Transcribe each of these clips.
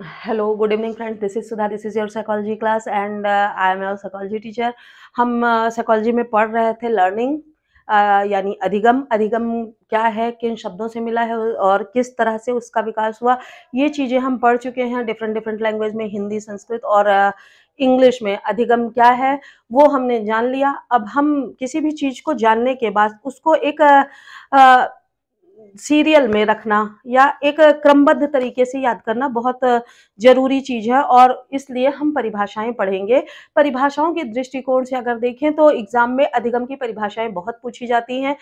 Hello, good evening friends. This is Sudha. This is your psychology class and I am your psychology teacher. हम psychology में पढ़ रहे थे learning यानी अधिगम अधिगम क्या है, किन शब्दों से मिला है और किस तरह से उसका विकास हुआ, ये चीज़ें हम पढ़ चुके हैं डिफरेंट डिफरेंट लैंग्वेज में, हिंदी, संस्कृत और इंग्लिश में। अधिगम क्या है वो हमने जान लिया। अब हम किसी भी चीज़ को जानने के बाद उसको एक सीरियल में रखना या एक क्रमबद्ध तरीके से याद करना बहुत ज़रूरी चीज़ है और इसलिए हम परिभाषाएँ पढ़ेंगे। परिभाषाओं के दृष्टिकोण से अगर देखें तो एग्ज़ाम में अधिगम की परिभाषाएँ बहुत पूछी जाती हैं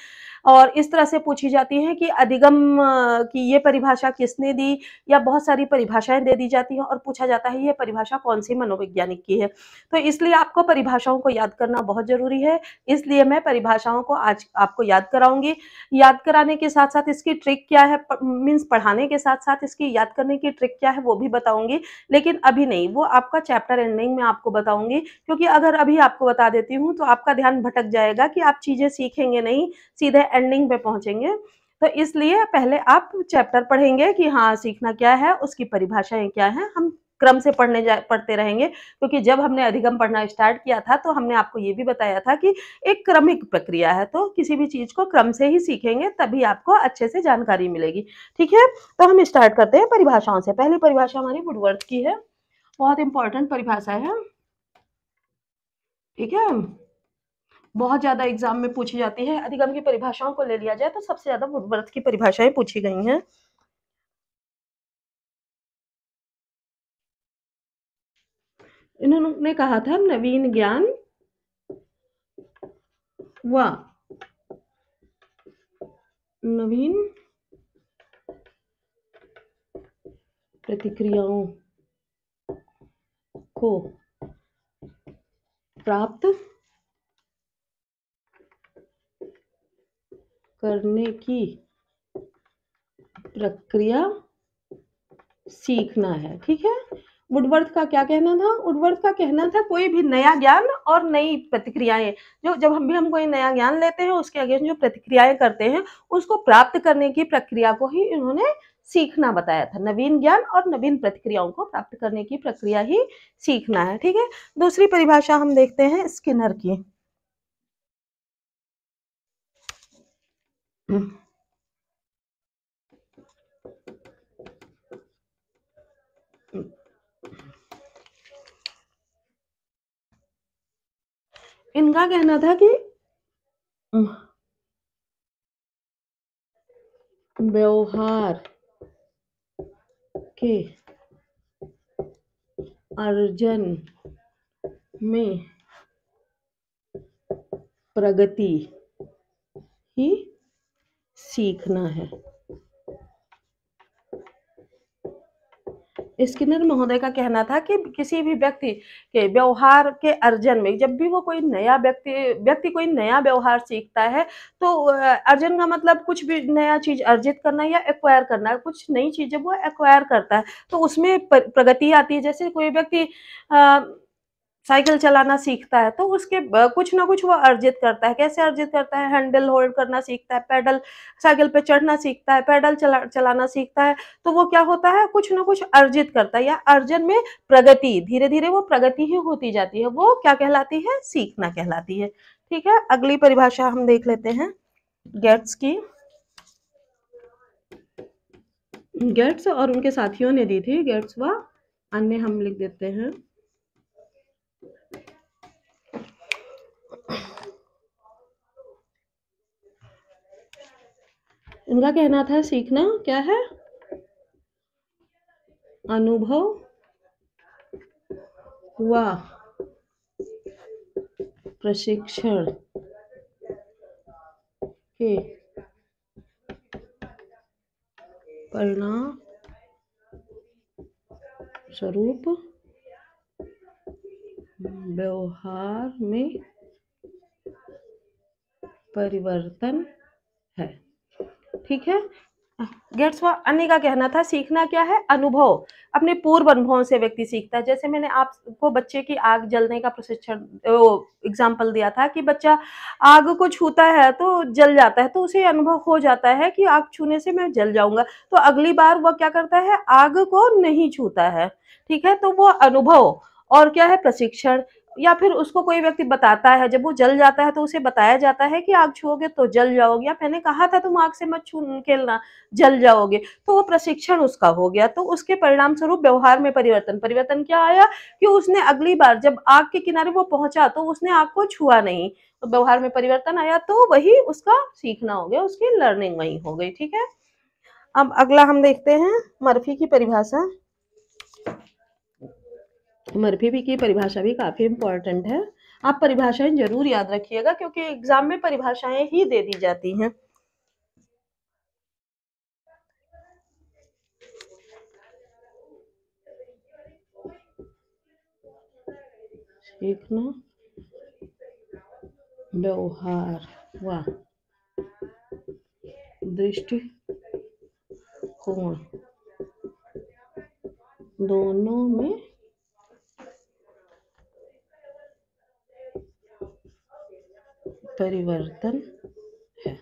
और इस तरह से पूछी जाती हैं कि अधिगम की ये परिभाषा किसने दी, या बहुत सारी परिभाषाएँ दे दी जाती हैं और पूछा जाता है ये परिभाषा कौन-सी मनोवैज्ञानिक की है। तो इसलिए आपको परिभाषाओं को याद करना बहुत ज़रूरी है, इसलिए मैं परिभाषाओं को आज आपको याद कराऊँगी। याद कराने के साथ-साथ इसकी ट्रिक क्या है, मीन्स पढ़ाने के साथ-साथ इसकी याद करने की ट्रिक क्या है वो भी बताऊँगी, लेकिन अभी नहीं, वो आपका चैप्टर एंडिंग में आपको बताऊँगी, क्योंकि अगर अभी आपको बता देती हूँ तो आपका ध्यान भटक जाएगा कि आप चीज़ें सीखेंगे नहीं, सीधे एंडिंग पे पहुँचेंगे। तो इसलिए पहले आप चैप्टर पढ़ेंगे कि हाँ, सीखना क्या है, उसकी परिभाषाएँ क्या हैं, हम क्रम से पढ़ते रहेंगे, क्योंकि जब हमने अधिगम पढ़ना स्टार्ट किया था तो हमने आपको ये भी बताया था कि एक क्रमिक प्रक्रिया है, तो किसी भी चीज़ को क्रम से ही सीखेंगे तभी आपको अच्छे से जानकारी मिलेगी। ठीक है? तो हम स्टार्ट करते हैं परिभाषाओं से। पहली परिभाषा हमारी वुडवर्थ की है, बहुत इंपॉर्टेंट परिभाषा है। ठीक है? बहुत ज़्यादा एग्ज़ाम में पूछी जाती है। अधिगम की परिभाषाओं को ले लिया जाए तो सबसे ज़्यादा वुडवर्थ की परिभाषाएँ पूछी गई हैं। इन्होंने कहा था नवीन ज्ञान व नवीन प्रतिक्रियाओं को प्राप्त करने की प्रक्रिया सीखना है। ठीक है? वुडवर्थ का क्या कहना था? वुडवर्थ का कहना था कोई भी नया ज्ञान और नई प्रतिक्रियाएँ, जो जब हम कोई नया ज्ञान लेते हैं उसके अगेंस्ट जो प्रतिक्रियाएँ करते हैं, उसको प्राप्त करने की प्रक्रिया को ही इन्होंने सीखना बताया था। नवीन ज्ञान और नवीन प्रतिक्रियाओं को प्राप्त करने की प्रक्रिया ही सीखना है। ठीक है? दूसरी परिभाषा हम देखते हैं स्किनर की। इनका कहना था कि व्यवहार के अर्जन में प्रगति ही सीखना है। स्किनर महोदय का कहना था कि किसी भी व्यक्ति के व्यवहार के अर्जन में, जब भी वो कोई नया व्यक्ति कोई नया व्यवहार सीखता है तो अर्जन का मतलब कुछ भी नया चीज़ अर्जित करना या एक्वायर करना, कुछ नई चीज़ जब वो एक्वायर करता है तो उसमें प्रगति आती है। जैसे कोई व्यक्ति साइकिल चलाना सीखता है तो उसके कुछ ना कुछ वो अर्जित करता है। कैसे अर्जित करता है? हैंडल होल्ड करना सीखता है, पैडल साइकिल पे चढ़ना सीखता है, पैडल चलाना सीखता है, तो वो क्या होता है? कुछ ना कुछ अर्जित करता है या अर्जन में प्रगति, धीरे-धीरे वो प्रगति ही होती जाती है। वो क्या कहलाती है? सीखना कहलाती है। ठीक है? अगली परिभाषा हम देख लेते हैं गेट्स की। गेट्स और उनके साथियों ने दी थी, गेट्स व अन्य हम लिख देते हैं। इनका कहना था सीखना क्या है? अनुभव व प्रशिक्षण के परिणाम स्वरूप व्यवहार में परिवर्तन है। ठीक है? गेट्स व अन्य का कहना था सीखना क्या है? अनुभव। अपने पूर्व अनुभवों से व्यक्ति सीखता है। जैसे मैंने आपको बच्चे की आग जलने का प्रशिक्षण वो एग्ज़ाम्पल दिया था कि बच्चा आग को छूता है तो जल जाता है, तो उसे अनुभव हो जाता है कि आग छूने से मैं जल जाऊँगा। तो अगली बार वह क्या करता है? आग को नहीं छूता है, ठीक है? तो वो अनुभव और क्या है? प्रशिक्षण। या फिर उसको कोई व्यक्ति बताता है, जब वो जल जाता है तो उसे बताया जाता है कि आग छुओगे तो जल जाओगे, या मैंने कहा था तुम आग से मत छू खेलना, जल जाओगे। तो वो प्रशिक्षण उसका हो गया। तो उसके परिणाम स्वरूप व्यवहार में परिवर्तन। परिवर्तन क्या आया कि उसने अगली बार जब आग के किनारे वो पहुंचा तो उसने आग को छुआ नहीं। तो व्यवहार में परिवर्तन आया, तो वही उसका सीखना हो गया, उसकी लर्निंग वही हो गई। ठीक है। अब अगला हम देखते हैं मर्फी की परिभाषा। मर्फी भी की परिभाषा भी काफी इंपॉर्टेंट है। आप परिभाषाएं जरूर याद रखिएगा क्योंकि एग्जाम में परिभाषाएं ही दे दी जाती हैं। सीखना, व्यवहार व दृष्टिकोण दोनों में परिवर्तन है।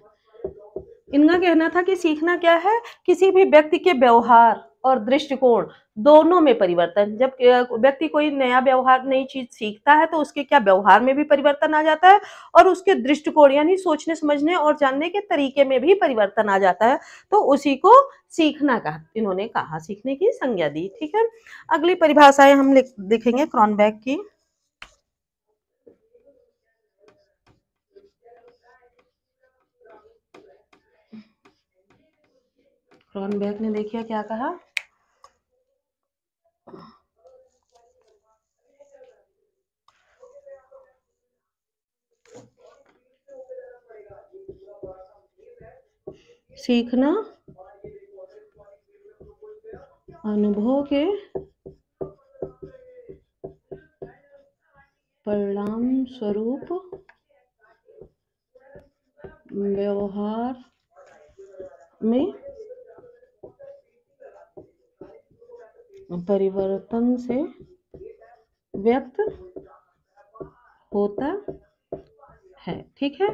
इनका कहना था कि सीखना क्या है? किसी भी व्यक्ति के व्यवहार और दृष्टिकोण दोनों में परिवर्तन। जब व्यक्ति कोई नया व्यवहार, नई चीज सीखता है तो उसके क्या व्यवहार में भी परिवर्तन आ जाता है और उसके दृष्टिकोण यानी सोचने समझने और जानने के तरीके में भी परिवर्तन आ जाता है। तो उसी को सीखना कहा, इन्होंने कहा, सीखने की संज्ञा दी। ठीक है। अगली परिभाषाएं हम देखेंगे क्रॉनबेक की। क्रॉनबेक ने देखिए क्या कहा। सीखना अनुभव के परिणाम स्वरूप व्यवहार में परिवर्तन से व्यक्त होता है। ठीक है।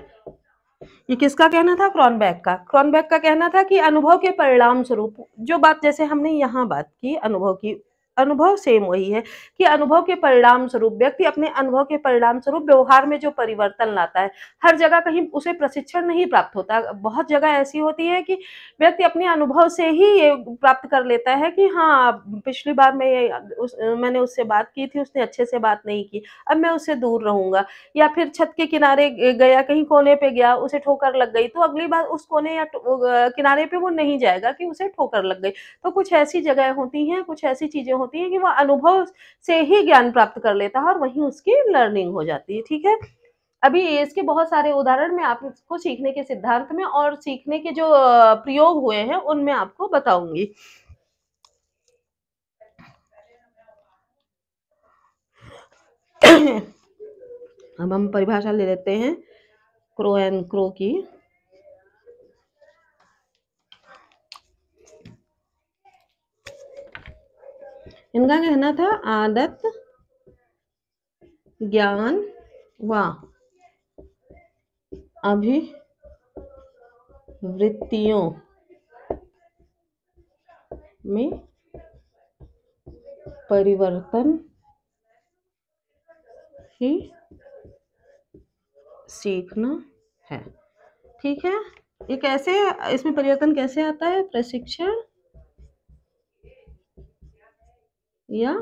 ये किसका कहना था? क्रॉनबेक का। क्रॉनबेक का कहना था कि अनुभव के परिणाम स्वरूप, जो बात जैसे हमने यहाँ बात की अनुभव की, अनुभव सेम वही है कि अनुभव के परिणाम स्वरूप व्यक्ति अपने अनुभव के परिणाम स्वरूप व्यवहार में जो परिवर्तन लाता है। हर जगह कहीं उसे प्रशिक्षण नहीं प्राप्त होता। बहुत जगह ऐसी होती है कि व्यक्ति अपने अनुभव से ही ये प्राप्त कर लेता है कि हाँ, पिछली बार मैंने उससे बात की थी, उसने अच्छे से बात नहीं की, अब मैं उससे दूर रहूंगा। या फिर छत के किनारे गया, कहीं कोने पे गया, उसे ठोकर लग गई, तो अगली बार उस कोने या किनारे पे वो नहीं जाएगा कि उसे ठोकर लग गई। तो कुछ ऐसी जगह होती हैं, कुछ ऐसी चीजें होती हैं कि वो अनुभव से ही ज्ञान प्राप्त कर लेता है और वहीं उसकी लर्निंग हो जाती है। ठीक है। अभी इसके बहुत सारे उदाहरण मैं आपको सीखने के सिद्धांत में और सीखने के जो प्रयोग हुए हैं उनमें आपको बताऊंगी। अब हम परिभाषा ले लेते हैं क्रो एंड क्रो की। इनका कहना था आदत, ज्ञान व अभिवृत्तियों में परिवर्तन ही सीखना है। ठीक है। ये कैसे, इसमें परिवर्तन कैसे आता है? प्रशिक्षण या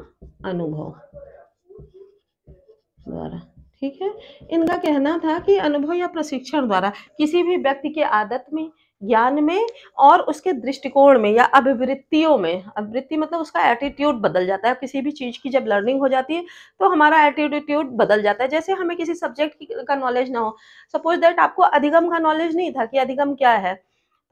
अनुभव द्वारा। ठीक है। इनका कहना था कि अनुभव या प्रशिक्षण द्वारा किसी भी व्यक्ति के आदत में, ज्ञान में और उसके दृष्टिकोण में या अभिवृत्तियों में, अभिवृत्ति मतलब उसका एटीट्यूड बदल जाता है। किसी भी चीज की जब लर्निंग हो जाती है तो हमारा एटीट्यूड बदल जाता है। जैसे हमें किसी सब्जेक्ट का नॉलेज ना हो, सपोज दैट आपको अधिगम का नॉलेज नहीं था कि अधिगम क्या है,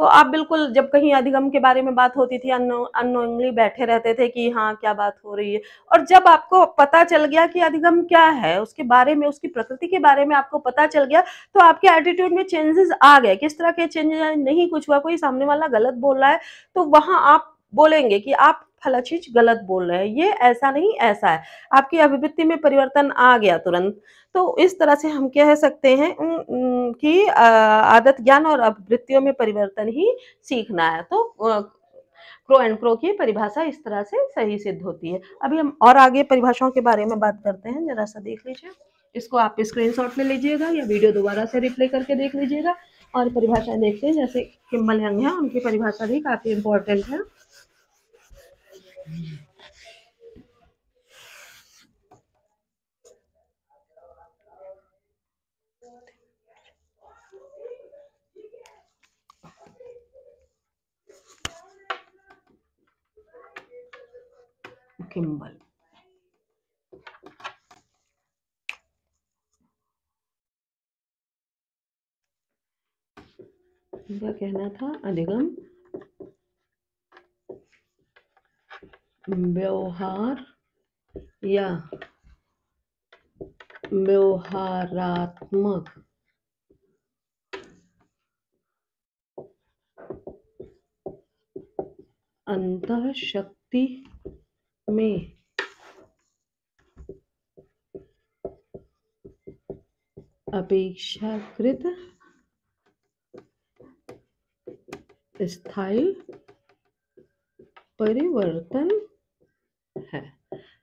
तो आप बिल्कुल जब कहीं अधिगम के बारे में बात होती थी अननोइंगली बैठे रहते थे कि हाँ, क्या बात हो रही है। और जब आपको पता चल गया कि अधिगम क्या है, उसके बारे में, उसकी प्रकृति के बारे में आपको पता चल गया, तो आपके एटीट्यूड में चेंजेस आ गए। किस तरह के चेंजेस आए? नहीं कुछ हुआ, कोई सामने वाला गलत बोल रहा है, तो वहाँ आप बोलेंगे कि आप फला चीज़ गलत बोल रहे हैं, ये ऐसा नहीं ऐसा है। आपकी अभिव्यक्ति में परिवर्तन आ गया तुरंत। तो इस तरह से हम कह सकते हैं कि आदत ज्ञान और वृत्तियों में परिवर्तन ही सीखना है। तो क्रो एंड क्रो की परिभाषा इस तरह से सही सिद्ध होती है। अभी हम और आगे परिभाषाओं के बारे में बात करते हैं, जरा सा देख लीजिए। इसको आप स्क्रीनशॉट में लीजिएगा या वीडियो दोबारा से रिप्ले करके देख लीजिएगा और परिभाषाएं देखते हैं। जैसे किम्बल यंग है, उनकी परिभाषा भी काफी इंपॉर्टेंट है। किम्बल क्या कहना था? अधिगम व्यवहार या व्यवहारात्मक अंतःशक्ति में अपेक्षाकृत स्थायी परिवर्तन है।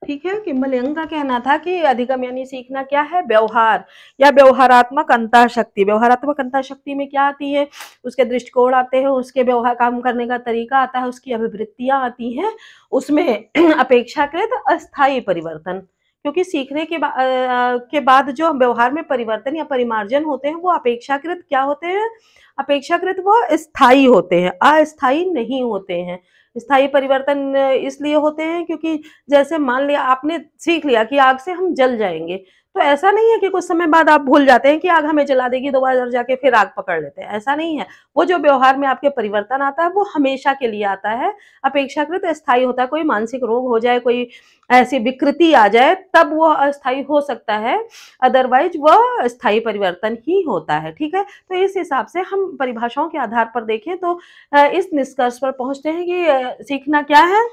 ठीक है, किम्बल यंग का कहना था कि अधिगम यानी सीखना क्या है? व्यवहार या व्यवहारात्मक अंतःशक्ति। व्यवहारात्मक अंतःशक्ति में क्या आती है? उसके दृष्टिकोण आते हैं, उसके व्यवहार काम करने का तरीका आता है, उसकी अभिवृत्तियां आती हैं, उसमें अपेक्षाकृत अस्थायी परिवर्तन। क्योंकि सीखने के बाद जो व्यवहार में परिवर्तन या परिमार्जन होते हैं वो अपेक्षाकृत क्या होते हैं? अपेक्षाकृत वो स्थायी होते हैं, अस्थायी नहीं होते हैं। स्थायी परिवर्तन इसलिए होते हैं क्योंकि जैसे मान लिया आपने सीख लिया कि आग से हम जल जाएंगे, तो ऐसा नहीं है कि कुछ समय बाद आप भूल जाते हैं कि आग हमें जला देगी, दोबारा जाके फिर आग पकड़ लेते हैं, ऐसा नहीं है। वो जो व्यवहार में आपके परिवर्तन आता है वो हमेशा के लिए आता है, अपेक्षाकृत अस्थायी होता है। कोई मानसिक रोग हो जाए, कोई ऐसी विकृति आ जाए, तब वो अस्थायी हो सकता है, अदरवाइज वह स्थायी परिवर्तन ही होता है। ठीक है, तो इस हिसाब से हम परिभाषाओं के आधार पर देखें तो इस निष्कर्ष पर पहुंचते हैं कि सीखना क्या है?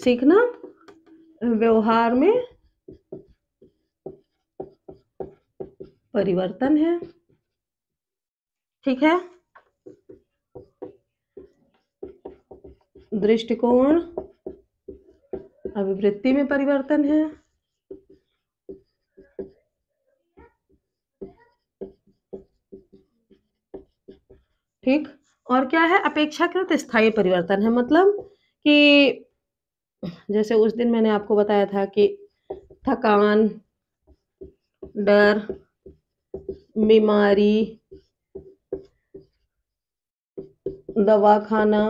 सीखना व्यवहार में परिवर्तन है। ठीक है, दृष्टिकोण अभिवृत्ति में परिवर्तन है। ठीक, और क्या है? अपेक्षाकृत स्थायी परिवर्तन है। मतलब कि जैसे उस दिन मैंने आपको बताया था कि थकान, डर, बीमारी, दवा खाना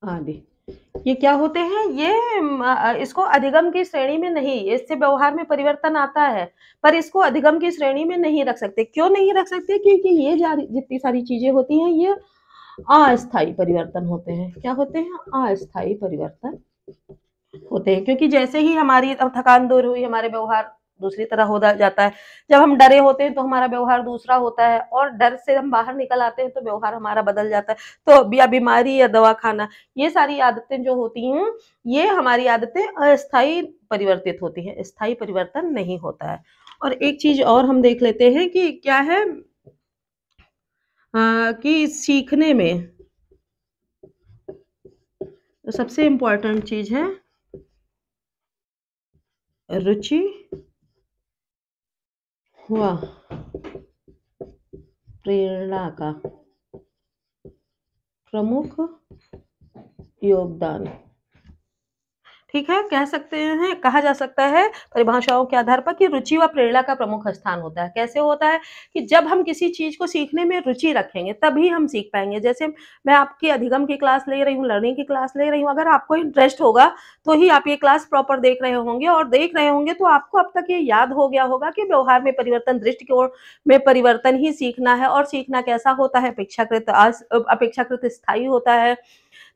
आदि, ये क्या होते हैं? ये इसको अधिगम की श्रेणी में नहीं, इससे व्यवहार में परिवर्तन आता है, पर इसको अधिगम की श्रेणी में नहीं रख सकते। क्यों नहीं रख सकते? क्योंकि ये जितनी सारी चीजें होती हैं ये अस्थायी परिवर्तन होते हैं। क्या होते हैं? अस्थायी परिवर्तन होते हैं। क्योंकि जैसे ही हमारी थकान दूर हुई, हमारे व्यवहार दूसरी तरह हो जाता है। जब हम डरे होते हैं तो हमारा व्यवहार दूसरा होता है, और डर से हम बाहर निकल आते हैं तो व्यवहार हमारा बदल जाता है। तो या बीमारी या दवा खाना, ये सारी आदतें जो होती हैं, ये हमारी आदतें अस्थायी परिवर्तित होती हैं, स्थायी परिवर्तन नहीं होता है। और एक चीज और हम देख लेते हैं कि क्या है, कि सीखने में सबसे इम्पोर्टेंट चीज है रुचि व प्रेरणा का प्रमुख योगदान। ठीक है, कह सकते हैं कहा जा सकता है परिभाषाओं के आधार पर कि रुचि व प्रेरणा का प्रमुख स्थान होता है। कैसे होता है कि जब हम किसी चीज़ को सीखने में रुचि रखेंगे, तभी हम सीख पाएँगे। जैसे मैं आपकी अधिगम की क्लास ले रही हूँ, लर्निंग की क्लास ले रही हूँ, अगर आपको इंटरेस्ट होगा, तो ही आप ये क्लास प्रॉपर देख रहे होंगे और देख रहे होंगे तो आपको अब तक ये याद हो गया होगा कि व्यवहार में परिवर्तन, दृष्टिकोण में परिवर्तन ही सीखना है और सीखना कैसा होता है, अपेक्षाकृत स्थायी होता है।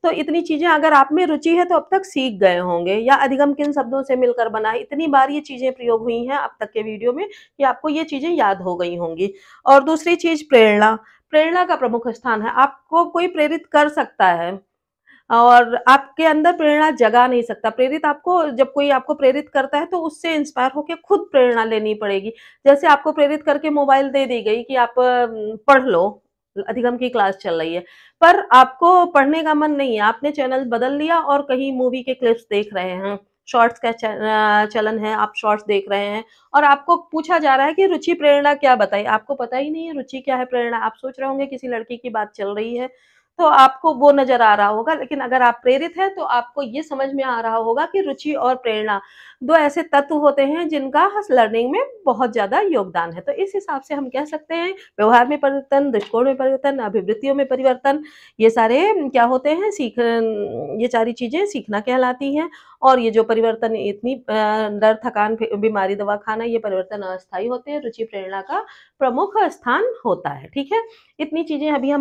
तो इतनी चीज़ें अगर आप में रुचि है तो अब तक सीख गए होंगे या अधिगम किन शब्दों से मिलकर बना है। इतनी बार ये चीज़ें प्रयोग हुई हैं अब तक के वीडियो में कि आपको ये चीज़ें याद हो गई होंगी। और दूसरी चीज़ प्रेरणा, प्रेरणा का प्रमुख स्थान है। आपको कोई प्रेरित कर सकता है और आपके अंदर प्रेरणा जगा नहीं सकता। प्रेरित आपको जब कोई आपको प्रेरित करता है तो उससे इंस्पायर होके खुद प्रेरणा लेनी पड़ेगी। जैसे आपको प्रेरित करके मोबाइल दे दी गई कि आप पढ़ लो, अधिगम की क्लास चल रही है, पर आपको पढ़ने का मन नहीं है, आपने चैनल बदल लिया और कहीं मूवी के क्लिप्स देख रहे हैं, शॉर्ट्स का चलन है, आप शॉर्ट्स देख रहे हैं और आपको पूछा जा रहा है कि रुचि प्रेरणा क्या बताइए? आपको पता ही नहीं है रुचि क्या है, प्रेरणा आप सोच रहे होंगे किसी लड़की की बात चल रही है, तो आपको वो नज़र आ रहा होगा, लेकिन अगर आप प्रेरित हैं तो आपको ये समझ में आ रहा होगा कि रुचि और प्रेरणा 2 ऐसे तत्व होते हैं जिनका लर्निंग में बहुत ज़्यादा योगदान है। तो इस हिसाब से हम कह सकते हैं व्यवहार में परिवर्तन, दृष्टिकोण में परिवर्तन, अभिवृत्तियों में परिवर्तन, ये सारे क्या होते हैं ये सारी चीज़ें सीखना कहलाती हैं और ये जो परिवर्तन इतनी डर, थकान, बीमारी, दवा खाना ये परिवर्तन अस्थायी होते हैं, रुचि प्रेरणा का प्रमुख स्थान होता है, ठीक है? इतनी चीज़ें अभी हम